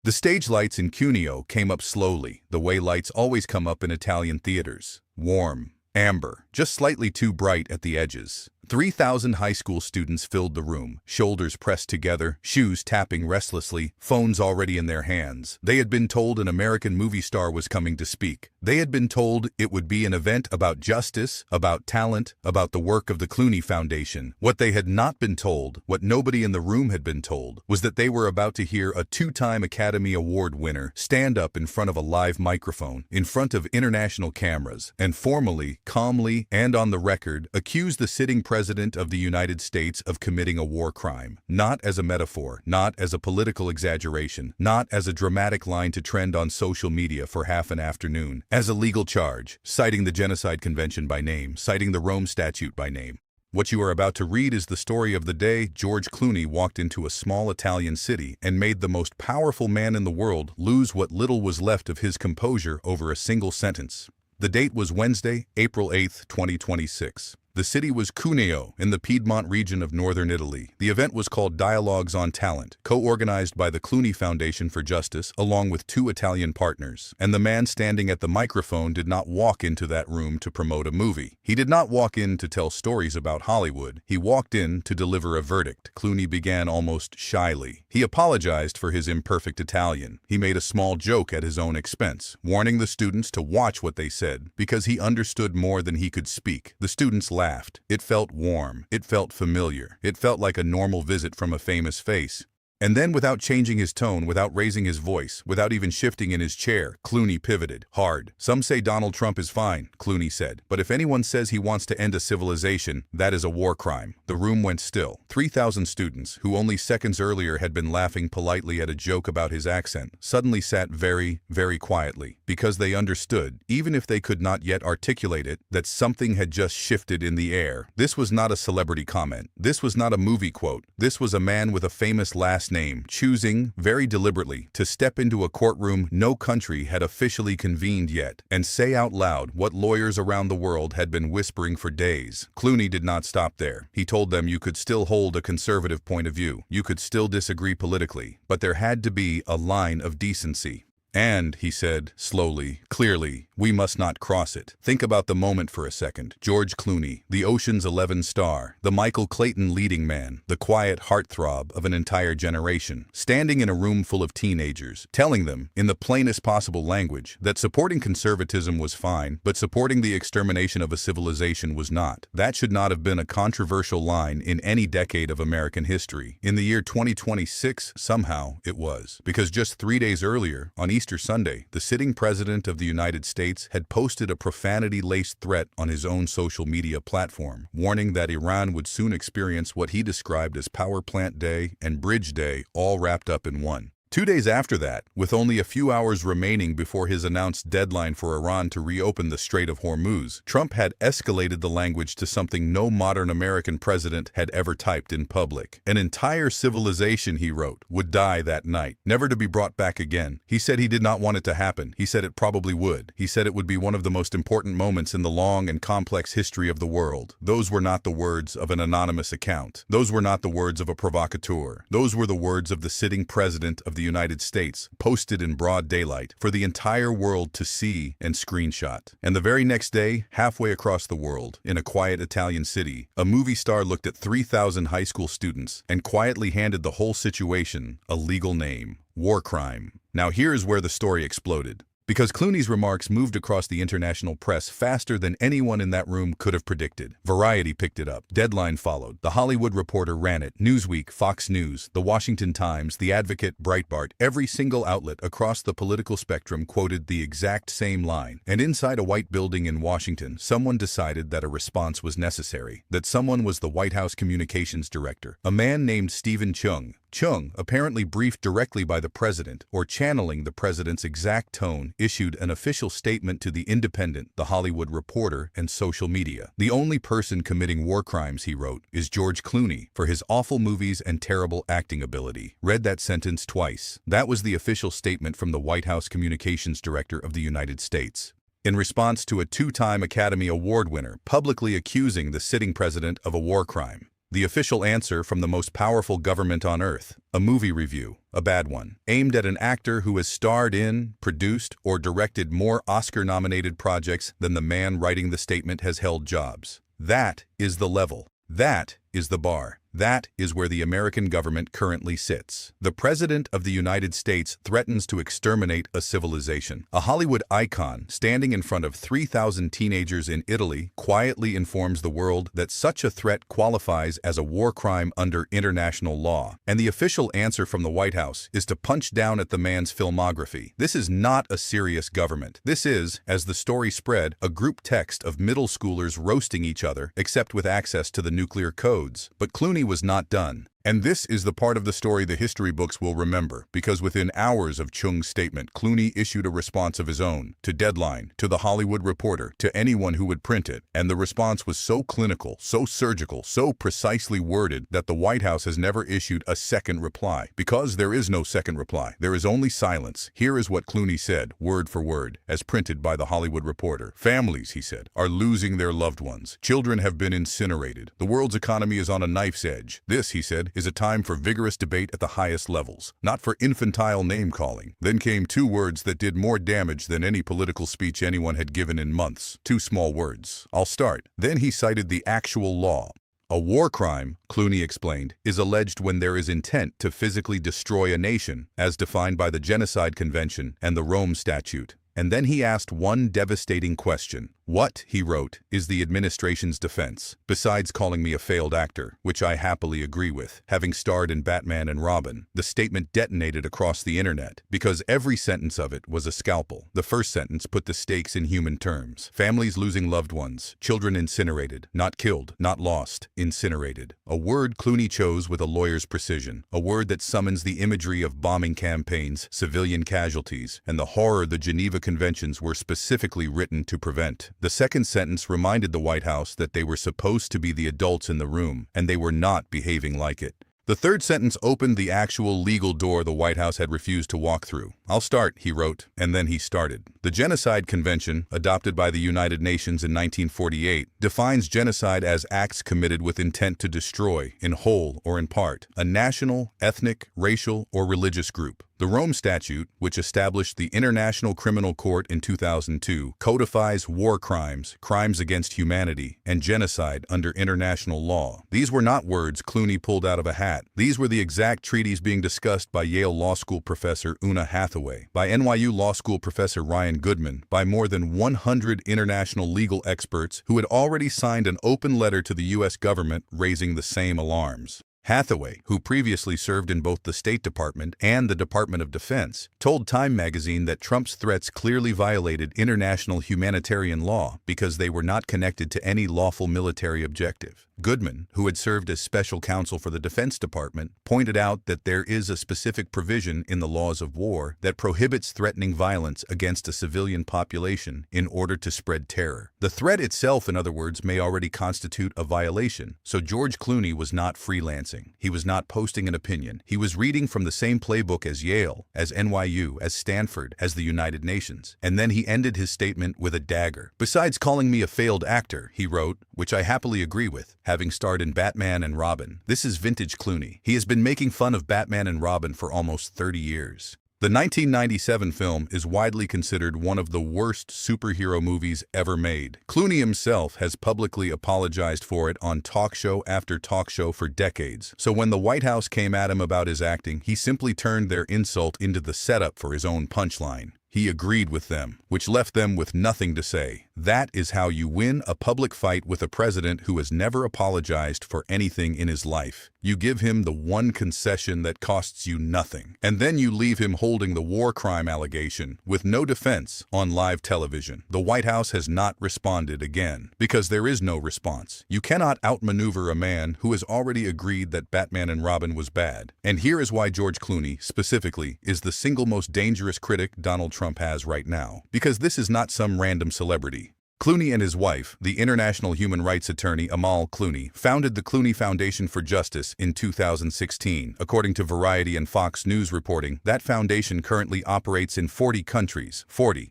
The stage lights in Cuneo came up slowly, the way lights always come up in Italian theaters. Warm, amber, just slightly too bright at the edges. 3,000 high school students filled the room, shoulders pressed together, shoes tapping restlessly, phones already in their hands. They had been told an American movie star was coming to speak. They had been told it would be an event about justice, about talent, about the work of the Clooney Foundation. What they had not been told, what nobody in the room had been told, was that they were about to hear a two-time Academy Award winner stand up in front of a live microphone, in front of international cameras, and formally, calmly, and on the record, accuse the sitting President of the United States of committing a war crime, not as a metaphor, not as a political exaggeration, not as a dramatic line to trend on social media for half an afternoon, as a legal charge, citing the Genocide Convention by name, citing the Rome Statute by name. What you are about to read is the story of the day George Clooney walked into a small Italian city and made the most powerful man in the world lose what little was left of his composure over a single sentence. The date was Wednesday, April 8, 2026. The city was Cuneo, in the Piedmont region of northern Italy. The event was called Dialogues on Talent, co-organized by the Clooney Foundation for Justice, along with 2 Italian partners. And the man standing at the microphone did not walk into that room to promote a movie. He did not walk in to tell stories about Hollywood. He walked in to deliver a verdict. Clooney began almost shyly. He apologized for his imperfect Italian. He made a small joke at his own expense, warning the students to watch what they said, because he understood more than he could speak. The students laughed. It felt warm. It felt familiar. It felt like a normal visit from a famous face. And then, without changing his tone, without raising his voice, without even shifting in his chair, Clooney pivoted, hard. "Some say Donald Trump is fine," Clooney said. "But if anyone says he wants to end a civilization, that is a war crime." The room went still. 3,000 students, who only seconds earlier had been laughing politely at a joke about his accent, suddenly sat very, very quietly, because they understood, even if they could not yet articulate it, that something had just shifted in the air. This was not a celebrity comment. This was not a movie quote. This was a man with a famous last name, choosing, very deliberately, to step into a courtroom no country had officially convened yet, and say out loud what lawyers around the world had been whispering for days. Clooney did not stop there. He told them you could still hold a conservative point of view. You could still disagree politically, but there had to be a line of decency. And, he said, slowly, clearly, we must not cross it. Think about the moment for a second. George Clooney, the Ocean's 11 star, the Michael Clayton leading man, the quiet heartthrob of an entire generation, standing in a room full of teenagers, telling them, in the plainest possible language, that supporting conservatism was fine, but supporting the extermination of a civilization was not. That should not have been a controversial line in any decade of American history. In the year 2026, somehow, it was. Because just 3 days earlier, on Easter Sunday, the sitting President of the United States had posted a profanity-laced threat on his own social media platform, warning that Iran would soon experience what he described as Power Plant Day and Bridge Day all wrapped up in one. 2 days after that, with only a few hours remaining before his announced deadline for Iran to reopen the Strait of Hormuz, Trump had escalated the language to something no modern American president had ever typed in public. An entire civilization, he wrote, would die that night, never to be brought back again. He said he did not want it to happen. He said it probably would. He said it would be one of the most important moments in the long and complex history of the world. Those were not the words of an anonymous account. Those were not the words of a provocateur. Those were the words of the sitting president of the United States, posted in broad daylight for the entire world to see and screenshot. And the very next day, halfway across the world, in a quiet Italian city, a movie star looked at 3,000 high school students and quietly handed the whole situation a legal name: war crime. Now here's where the story exploded. Because Clooney's remarks moved across the international press faster than anyone in that room could have predicted. Variety picked it up. Deadline followed. The Hollywood Reporter ran it. Newsweek, Fox News, The Washington Times, The Advocate, Breitbart, every single outlet across the political spectrum quoted the exact same line. And inside a white building in Washington, someone decided that a response was necessary. That someone was the White House communications director, a man named Stephen Chung. Chung, apparently briefed directly by the president, or channeling the president's exact tone, issued an official statement to The Independent, The Hollywood Reporter, and social media. The only person committing war crimes, he wrote, is George Clooney, for his awful movies and terrible acting ability. Read that sentence twice. That was the official statement from the White House Communications Director of the United States. In response to a 2-time Academy Award winner publicly accusing the sitting president of a war crime. The official answer from the most powerful government on earth. A movie review, a bad one, aimed at an actor who has starred in, produced, or directed more Oscar-nominated projects than the man writing the statement has held jobs. That is the level. That is the bar. That is where the American government currently sits. The President of the United States threatens to exterminate a civilization. A Hollywood icon standing in front of 3,000 teenagers in Italy quietly informs the world that such a threat qualifies as a war crime under international law. And the official answer from the White House is to punch down at the man's filmography. This is not a serious government. This is, as the story spread, a group text of middle schoolers roasting each other, except with access to the nuclear codes. But Clooney was not done. And this is the part of the story the history books will remember, because within hours of Chung's statement, Clooney issued a response of his own, to Deadline, to The Hollywood Reporter, to anyone who would print it. And the response was so clinical, so surgical, so precisely worded that the White House has never issued a second reply. Because there is no second reply. There is only silence. Here is what Clooney said, word for word, as printed by The Hollywood Reporter. Families, he said, are losing their loved ones. Children have been incinerated. The world's economy is on a knife's edge. This, he said, is a time for vigorous debate at the highest levels, not for infantile name-calling. Then came two words that did more damage than any political speech anyone had given in months. Two small words. I'll start. Then he cited the actual law. A war crime, Clooney explained, is alleged when there is intent to physically destroy a nation, as defined by the Genocide Convention and the Rome Statute. And then he asked one devastating question. What, he wrote, is the administration's defense, besides calling me a failed actor, which I happily agree with, having starred in Batman and Robin? The statement detonated across the internet, because every sentence of it was a scalpel. The first sentence put the stakes in human terms. Families losing loved ones, children incinerated, not killed, not lost, incinerated. A word Clooney chose with a lawyer's precision, a word that summons the imagery of bombing campaigns, civilian casualties, and the horror the Geneva Conventions were specifically written to prevent. The second sentence reminded the White House that they were supposed to be the adults in the room, and they were not behaving like it. The third sentence opened the actual legal door the White House had refused to walk through. I'll start, he wrote, and then he started. The Genocide Convention, adopted by the United Nations in 1948, defines genocide as acts committed with intent to destroy, in whole or in part, a national, ethnic, racial, or religious group. The Rome Statute, which established the International Criminal Court in 2002, codifies war crimes, crimes against humanity, and genocide under international law. These were not words Clooney pulled out of a hat. These were the exact treaties being discussed by Yale Law School professor Una Hathaway, by NYU Law School professor Ryan Goodman, by more than 100 international legal experts who had already signed an open letter to the U.S. government raising the same alarms. Hathaway, who previously served in both the State Department and the Department of Defense, told Time magazine that Trump's threats clearly violated international humanitarian law because they were not connected to any lawful military objective. Goodman, who had served as special counsel for the Defense Department, pointed out that there is a specific provision in the laws of war that prohibits threatening violence against a civilian population in order to spread terror. The threat itself, in other words, may already constitute a violation, so George Clooney was not freelancing. He was not posting an opinion. He was reading from the same playbook as Yale, as NYU, as Stanford, as the United Nations. And then he ended his statement with a dagger. Besides calling me a failed actor, he wrote, which I happily agree with, having starred in Batman and Robin. This is vintage Clooney. He has been making fun of Batman and Robin for almost 30 years. The 1997 film is widely considered one of the worst superhero movies ever made. Clooney himself has publicly apologized for it on talk show after talk show for decades. So when the White House came at him about his acting, he simply turned their insult into the setup for his own punchline. He agreed with them, which left them with nothing to say. That is how you win a public fight with a president who has never apologized for anything in his life. You give him the one concession that costs you nothing, and then you leave him holding the war crime allegation with no defense on live television. The White House has not responded again, because there is no response. You cannot outmaneuver a man who has already agreed that Batman and Robin was bad. And here is why George Clooney, specifically, is the single most dangerous critic Donald Trump has right now. Because this is not some random celebrity. Clooney and his wife, the international human rights attorney Amal Clooney, founded the Clooney Foundation for Justice in 2016. According to Variety and Fox News reporting, that foundation currently operates in 40 countries.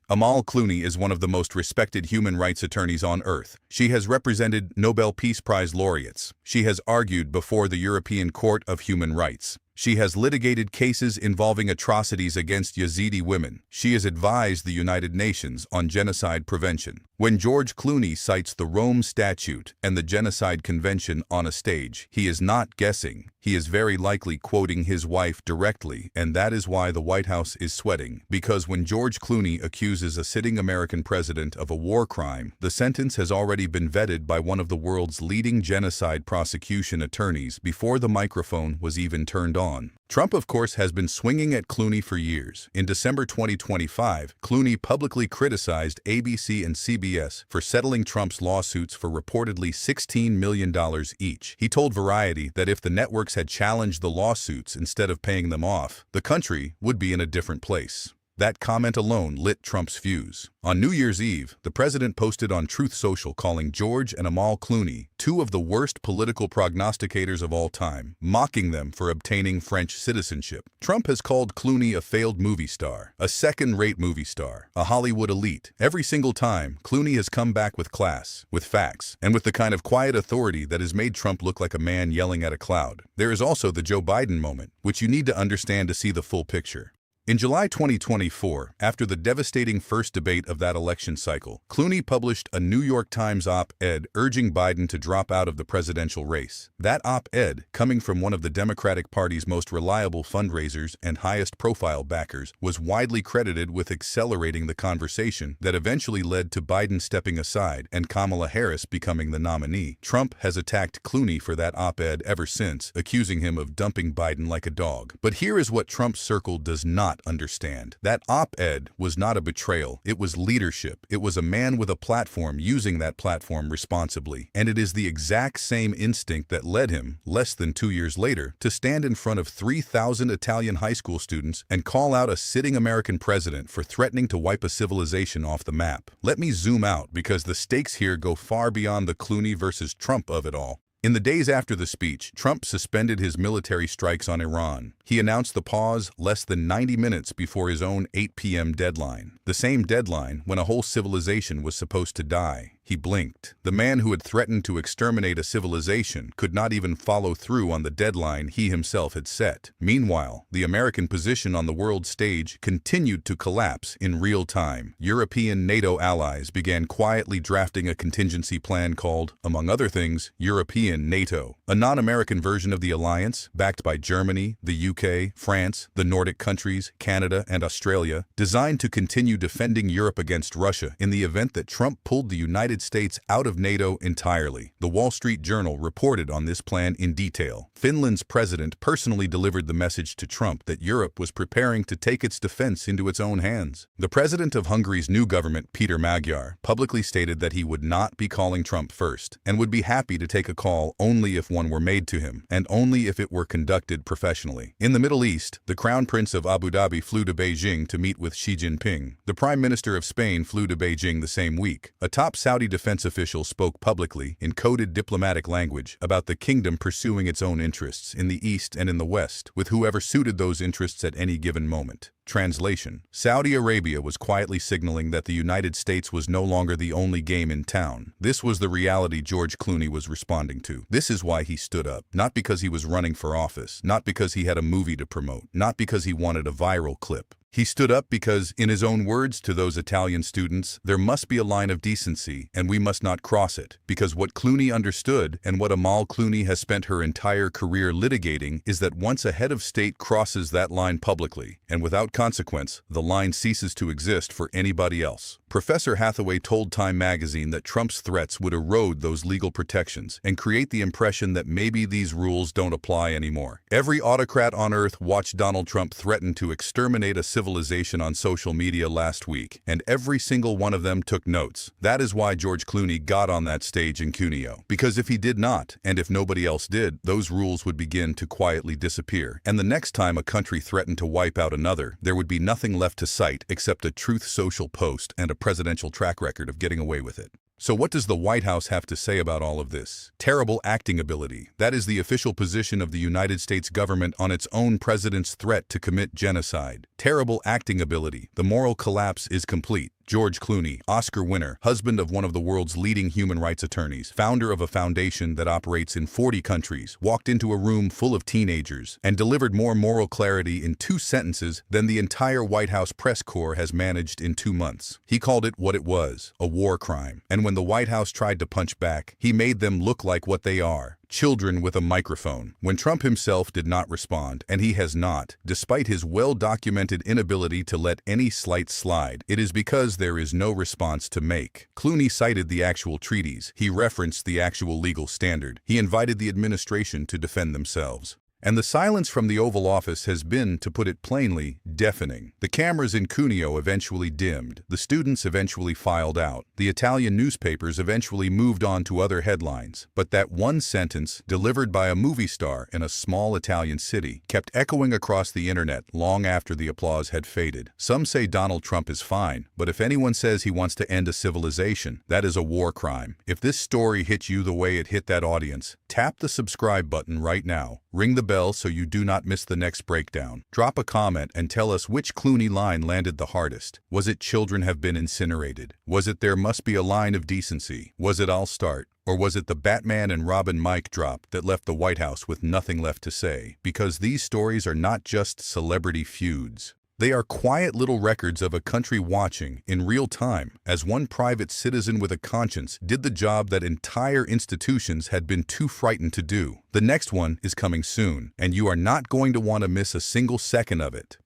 Amal Clooney is one of the most respected human rights attorneys on earth. She has represented Nobel Peace Prize laureates. She has argued before the European Court of Human Rights. She has litigated cases involving atrocities against Yazidi women. She has advised the United Nations on genocide prevention. When George Clooney cites the Rome Statute and the Genocide Convention on a stage, he is not guessing. He is very likely quoting his wife directly, and that is why the White House is sweating. Because when George Clooney accuses a sitting American president of a war crime, the sentence has already been vetted by one of the world's leading genocide prosecution attorneys before the microphone was even turned on. Trump, of course, has been swinging at Clooney for years. In December 2025, Clooney publicly criticized ABC and CBS for settling Trump's lawsuits for reportedly $16 million each. He told Variety that if the networks had challenged the lawsuits instead of paying them off, the country would be in a different place. That comment alone lit Trump's fuse. On New Year's Eve, the president posted on Truth Social calling George and Amal Clooney two of the worst political prognosticators of all time, mocking them for obtaining French citizenship. Trump has called Clooney a failed movie star, a second-rate movie star, a Hollywood elite. Every single time, Clooney has come back with class, with facts, and with the kind of quiet authority that has made Trump look like a man yelling at a cloud. There is also the Joe Biden moment, which you need to understand to see the full picture. In July 2024, after the devastating first debate of that election cycle, Clooney published a New York Times op-ed urging Biden to drop out of the presidential race. That op-ed, coming from one of the Democratic Party's most reliable fundraisers and highest-profile backers, was widely credited with accelerating the conversation that eventually led to Biden stepping aside and Kamala Harris becoming the nominee. Trump has attacked Clooney for that op-ed ever since, accusing him of dumping Biden like a dog. But here is what Trump's circle does not understand. That op-ed was not a betrayal. It was leadership. It was a man with a platform using that platform responsibly. And it is the exact same instinct that led him, less than 2 years later, to stand in front of 3,000 Italian high school students and call out a sitting American president for threatening to wipe a civilization off the map. Let me zoom out because the stakes here go far beyond the Clooney versus Trump of it all. In the days after the speech, Trump suspended his military strikes on Iran. He announced the pause less than 90 minutes before his own 8 p.m. deadline, the same deadline when a whole civilization was supposed to die. He blinked. The man who had threatened to exterminate a civilization could not even follow through on the deadline he himself had set. Meanwhile, the American position on the world stage continued to collapse in real time. European NATO allies began quietly drafting a contingency plan called, among other things, European NATO, a non-American version of the alliance, backed by Germany, the UK, France, the Nordic countries, Canada, and Australia, designed to continue defending Europe against Russia in the event that Trump pulled the United States out of NATO entirely. The Wall Street Journal reported on this plan in detail. Finland's president personally delivered the message to Trump that Europe was preparing to take its defense into its own hands. The president of Hungary's new government, Peter Magyar, publicly stated that he would not be calling Trump first and would be happy to take a call only if one were made to him and only if it were conducted professionally. In the Middle East, the Crown Prince of Abu Dhabi flew to Beijing to meet with Xi Jinping. The Prime Minister of Spain flew to Beijing the same week. A top Saudi defense official spoke publicly, in coded diplomatic language, about the kingdom pursuing its own interests in the East and in the West, with whoever suited those interests at any given moment. Translation: Saudi Arabia was quietly signaling that the United States was no longer the only game in town. This was the reality George Clooney was responding to. This is why he stood up. Not because he was running for office, not because he had a movie to promote, not because he wanted a viral clip. He stood up because, in his own words to those Italian students, there must be a line of decency, and we must not cross it. Because what Clooney understood, and what Amal Clooney has spent her entire career litigating, is that once a head of state crosses that line publicly, and without consequence, the line ceases to exist for anybody else. Professor Hathaway told Time magazine that Trump's threats would erode those legal protections and create the impression that maybe these rules don't apply anymore. Every autocrat on earth watched Donald Trump threaten to exterminate a civilization on social media last week, and every single one of them took notes. That is why George Clooney got on that stage in Cuneo. Because if he did not, and if nobody else did, those rules would begin to quietly disappear. And the next time a country threatened to wipe out another, there would be nothing left to cite except a Truth Social post and a presidential track record of getting away with it. So what does the White House have to say about all of this? Terrible acting ability. That is the official position of the United States government on its own president's threat to commit genocide. Terrible acting ability. The moral collapse is complete. George Clooney, Oscar winner, husband of one of the world's leading human rights attorneys, founder of a foundation that operates in 40 countries, walked into a room full of teenagers and delivered more moral clarity in 2 sentences than the entire White House press corps has managed in 2 months. He called it what it was, a war crime. And when the White House tried to punch back, he made them look like what they are. Children with a microphone. When Trump himself did not respond, and he has not, despite his well-documented inability to let any slight slide, it is because there is no response to make. Clooney cited the actual treaties. He referenced the actual legal standard. He invited the administration to defend themselves. And the silence from the Oval Office has been, to put it plainly, deafening. The cameras in Cuneo eventually dimmed. The students eventually filed out. The Italian newspapers eventually moved on to other headlines. But that one sentence, delivered by a movie star in a small Italian city, kept echoing across the internet long after the applause had faded. Some say Donald Trump is fine, but if anyone says he wants to end a civilization, that is a war crime. If this story hit you the way it hit that audience, tap the subscribe button right now. Ring the bell so you do not miss the next breakdown. Drop a comment and tell us which Clooney line landed the hardest. Was it children have been incinerated? Was it there must be a line of decency? Was it I'll start? Or was it the Batman and Robin mic drop that left the White House with nothing left to say? Because these stories are not just celebrity feuds. They are quiet little records of a country watching, in real time, as one private citizen with a conscience did the job that entire institutions had been too frightened to do. The next one is coming soon, and you are not going to want to miss a single second of it.